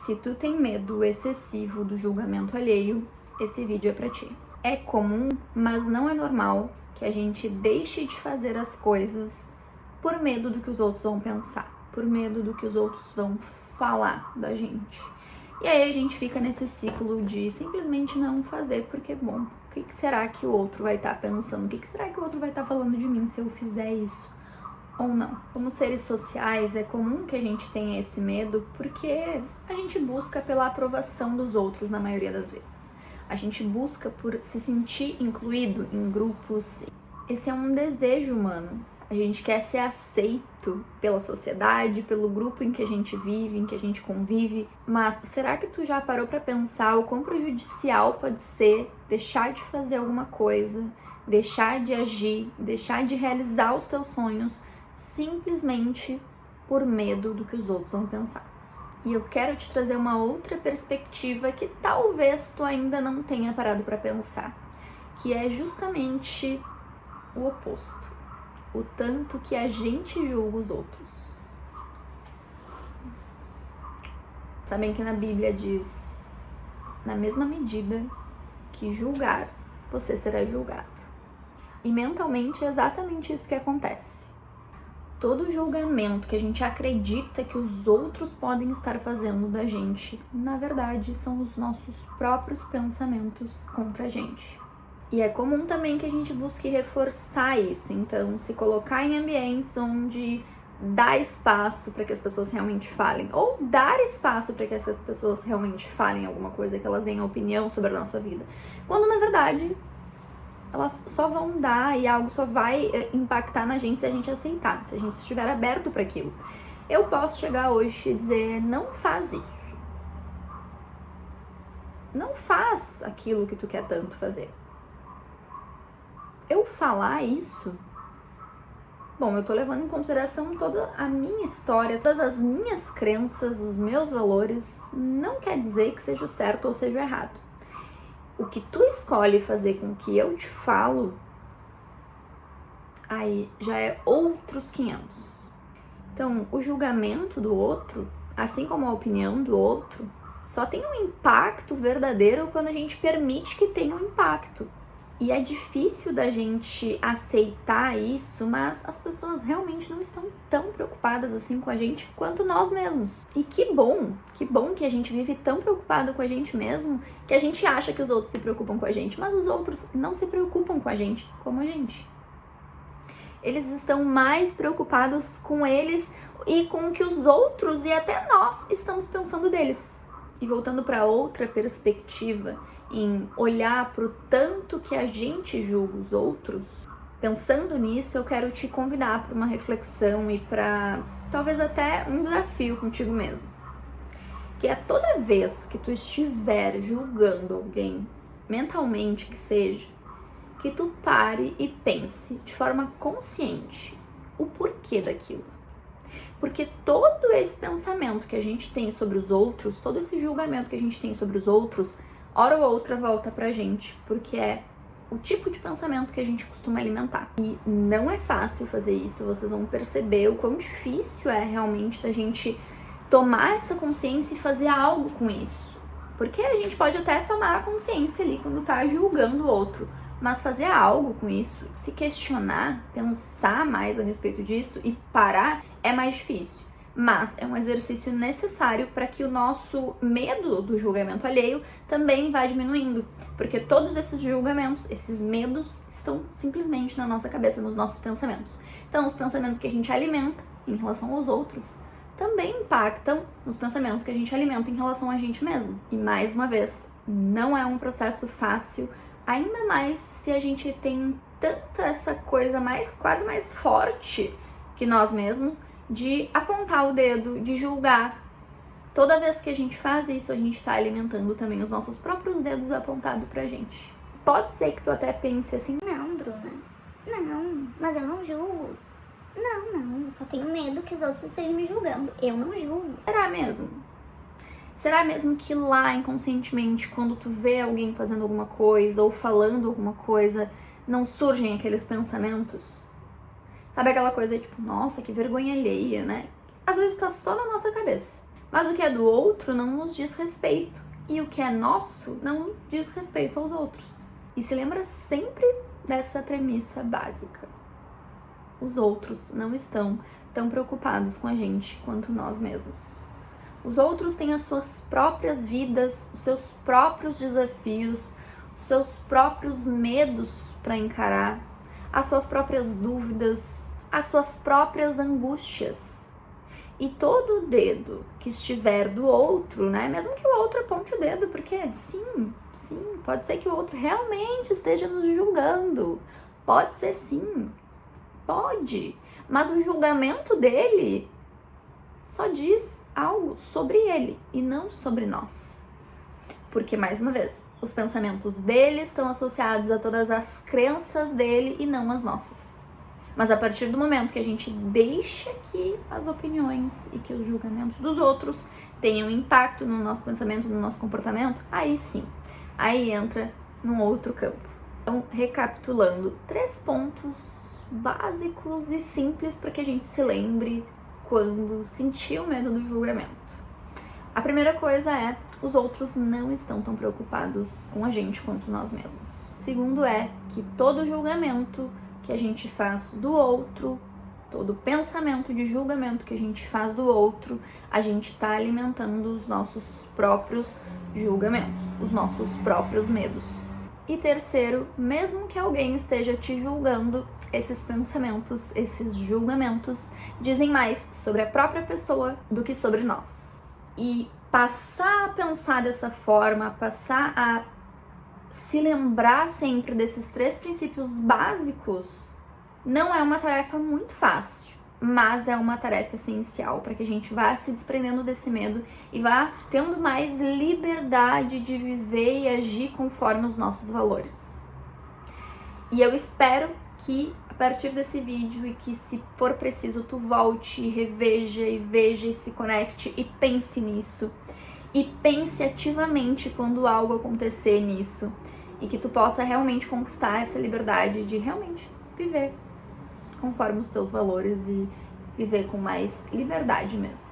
Se tu tem medo excessivo do julgamento alheio, esse vídeo é pra ti. É comum, mas não é normal que a gente deixe de fazer as coisas por medo do que os outros vão pensar, por medo do que os outros vão falar da gente. E aí a gente fica nesse ciclo de simplesmente não fazer, porque, bom, o que será que o outro vai estar pensando? O que será que o outro vai estar falando de mim se eu fizer isso? Ou não. Como seres sociais, é comum que a gente tenha esse medo porque a gente busca pela aprovação dos outros na maioria das vezes. A gente busca por se sentir incluído em grupos. Esse é um desejo humano. A gente quer ser aceito pela sociedade, pelo grupo em que a gente vive, em que a gente convive. Mas será que tu já parou pra pensar o quão prejudicial pode ser deixar de fazer alguma coisa, deixar de agir, deixar de realizar os teus sonhos simplesmente por medo do que os outros vão pensar? E eu quero te trazer uma outra perspectiva que talvez tu ainda não tenha parado para pensar, que é justamente o oposto. O tanto que a gente julga os outros. Sabem que na Bíblia diz: na mesma medida que julgar, você será julgado. E mentalmente é exatamente isso que acontece. Todo julgamento que a gente acredita que os outros podem estar fazendo da gente, na verdade, são os nossos próprios pensamentos contra a gente. E é comum também que a gente busque reforçar isso. Então, se colocar em ambientes onde dá espaço para que as pessoas realmente falem, ou dar espaço para que essas pessoas realmente falem alguma coisa, que elas deem opinião sobre a nossa vida. Quando, na verdade, elas só vão dar e algo só vai impactar na gente se a gente aceitar, se a gente estiver aberto para aquilo. Eu posso chegar hoje e dizer: não faz isso. Não faz aquilo que tu quer tanto fazer. Eu falar isso, bom, eu tô levando em consideração toda a minha história, todas as minhas crenças, os meus valores, não quer dizer que seja o certo ou seja o errado. O que tu escolhe fazer com o que eu te falo, aí já é outros 500. Então, o julgamento do outro, assim como a opinião do outro, só tem um impacto verdadeiro quando a gente permite que tenha um impacto. E é difícil da gente aceitar isso, mas as pessoas realmente não estão tão preocupadas assim com a gente quanto nós mesmos. E que bom que a gente vive tão preocupado com a gente mesmo, que a gente acha que os outros se preocupam com a gente, mas os outros não se preocupam com a gente como a gente. Eles estão mais preocupados com eles e com o que os outros e até nós estamos pensando deles. E voltando para outra perspectiva, em olhar para o tanto que a gente julga os outros, pensando nisso, eu quero te convidar para uma reflexão e para talvez até um desafio contigo mesmo. Que é toda vez que tu estiver julgando alguém, mentalmente que seja, que tu pare e pense de forma consciente o porquê daquilo. Porque todo esse pensamento que a gente tem sobre os outros, todo esse julgamento que a gente tem sobre os outros, hora ou outra volta pra gente, porque é o tipo de pensamento que a gente costuma alimentar. E não é fácil fazer isso, vocês vão perceber o quão difícil é realmente da gente tomar essa consciência e fazer algo com isso. Porque a gente pode até tomar a consciência ali quando tá julgando o outro, mas fazer algo com isso, se questionar, pensar mais a respeito disso e parar é mais difícil. Mas é um exercício necessário para que o nosso medo do julgamento alheio também vá diminuindo. Porque todos esses julgamentos, esses medos, estão simplesmente na nossa cabeça, nos nossos pensamentos. Então, os pensamentos que a gente alimenta em relação aos outros também impactam nos pensamentos que a gente alimenta em relação a gente mesmo. E mais uma vez, não é um processo fácil, ainda mais se a gente tem tanta essa coisa quase mais forte que nós mesmos, de apontar o dedo, de julgar. Toda vez que a gente faz isso, a gente está alimentando também os nossos próprios dedos apontados pra gente. Pode ser que tu até pense assim: não, Bruna, não, mas eu não julgo. Não, eu só tenho medo que os outros estejam me julgando. Eu não julgo. Será mesmo? Será mesmo que lá inconscientemente, quando tu vê alguém fazendo alguma coisa ou falando alguma coisa, não surgem aqueles pensamentos? Sabe aquela coisa tipo: nossa, que vergonha alheia, né? Às vezes tá só na nossa cabeça. Mas o que é do outro não nos diz respeito, e o que é nosso não diz respeito aos outros. E se lembra sempre dessa premissa básica. Os outros não estão tão preocupados com a gente quanto nós mesmos. Os outros têm as suas próprias vidas, os seus próprios desafios, os seus próprios medos para encarar, as suas próprias dúvidas, as suas próprias angústias. E todo dedo que estiver do outro, né? Mesmo que o outro aponte o dedo, porque sim, pode ser que o outro realmente esteja nos julgando. Pode ser sim, pode. Mas o julgamento dele só diz algo sobre ele e não sobre nós. Porque, mais uma vez, os pensamentos dele estão associados a todas as crenças dele e não as nossas. Mas a partir do momento que a gente deixa que as opiniões e que os julgamentos dos outros tenham impacto no nosso pensamento, no nosso comportamento, aí sim, aí entra num outro campo. Então, recapitulando, 3 pontos básicos e simples para que a gente se lembre quando sentir o medo do julgamento. A primeira coisa é, os outros não estão tão preocupados com a gente quanto nós mesmos. O segundo é que todo julgamento que a gente faz do outro, todo pensamento de julgamento que a gente faz do outro, a gente está alimentando os nossos próprios julgamentos, os nossos próprios medos. E terceiro, mesmo que alguém esteja te julgando, esses pensamentos, esses julgamentos dizem mais sobre a própria pessoa do que sobre nós. E passar a pensar dessa forma, passar a se lembrar sempre desses 3 princípios básicos, não é uma tarefa muito fácil, mas é uma tarefa essencial para que a gente vá se desprendendo desse medo e vá tendo mais liberdade de viver e agir conforme os nossos valores. E eu espero que a partir desse vídeo e que, se for preciso, tu volte, reveja e veja e se conecte e pense nisso. E pense ativamente quando algo acontecer nisso. E que tu possa realmente conquistar essa liberdade de realmente viver conforme os teus valores e viver com mais liberdade mesmo.